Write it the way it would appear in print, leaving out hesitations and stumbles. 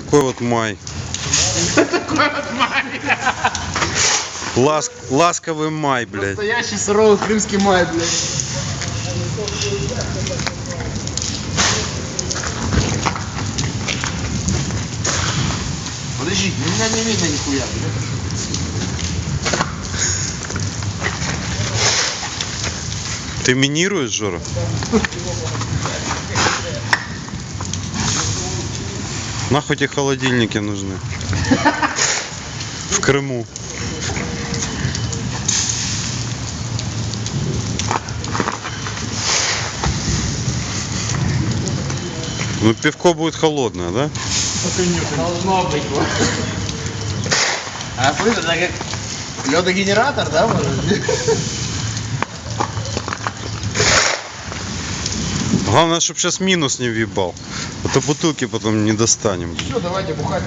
такой вот май. Такой вот май. Ласковый май, блядь. Настоящий суровый крымский май, блядь. Подожди, меня не видно нихуя, блядь. Ты минируешь, Жора? Нахуй тебе холодильники нужны? В Крыму. Ну пивко будет холодное, да? Должно быть, вот. А слышь, это как лёдогенератор, да, может? Главное, чтобы сейчас минус не въебал. А то бутылки потом не достанем. Все, давайте бухать.